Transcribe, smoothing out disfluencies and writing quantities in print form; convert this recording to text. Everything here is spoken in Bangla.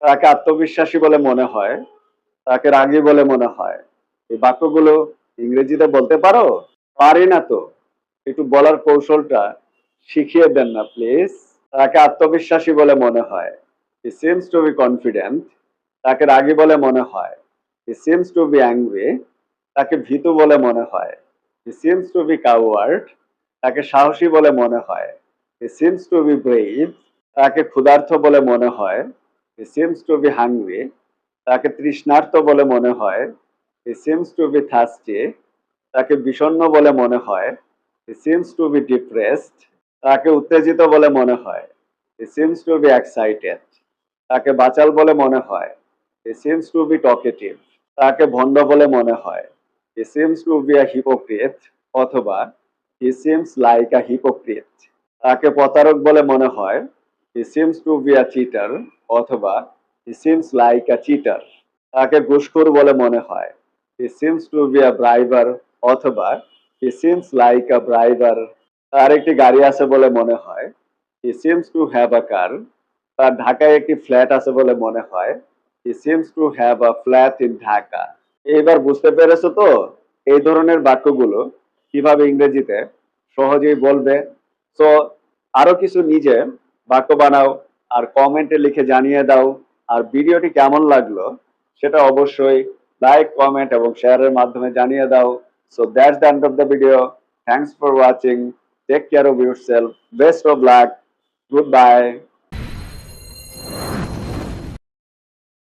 তাকে আত্মবিশ্বাসী বলে মনে হয়, তাকে রাগী বলে মনে হয়। এই বাক্যগুলো ইংরেজিতে বলতে পারো? পারি না তো। একটু বলার কৌশলটা শিখিয়ে দেন না প্লিজ। তাকে আত্মবিশ্বাসী বলে মনে হয়। He seems to be confident. তাকে রাগী বলে মনে হয়। He seems to be angry. তাকে ভীতু বলে মনে হয়। He seems to be coward. তাকে সাহসী বলে মনে হয়। He seems to be brave. তাকে ক্ষুধার্ত বলে মনে হয়। He seems to be hungry. তাকে তৃষ্ণার্ত বলে মনে হয়। He seems to be thirsty. তাকে বিষণ্ণ বলে মনে হয়। He seems to be depressed. তাকে উত্তেজিত বলে মনে হয়। He seems to be excited. তাকে বাচাল বলে মনে হয়। He seems to be talkative. তাকে ভণ্ড বলে মনে হয়। He seems to be a hypocrite. অথবা He seems like a hypocrite. তাকে প্রতারক বলে মনে হয়। He seems to be a cheater. অথবা He seems like a cheater. তাকে ঘুষখোর বলে মনে হয়। He seems to be a briber. অথবা He seems like a briber. তার একটি গাড়ি আছে বলে মনে হয়। He seems to have a car. তার ঢাকায় একটি ফ্ল্যাট আছে বলে মনে হয়। He seems to have a flat in Dhaka. এইবার বুঝতে পেরেছো তো এই ধরনের বাক্যগুলো কিভাবে ইংরেজিতে সহজেই বলবে। তো আরো কিছু নিজে বাক্য বানাও আর কমেন্টে লিখে জানিয়ে দাও। আর ভিডিওটি কেমন লাগলো সেটা অবশ্যই লাইক, কমেন্ট এবং শেয়ারের মাধ্যমে জানিয়ে দাও। So that's the end of the video. Thanks for watching. Take care of yourself. Best of luck. Goodbye.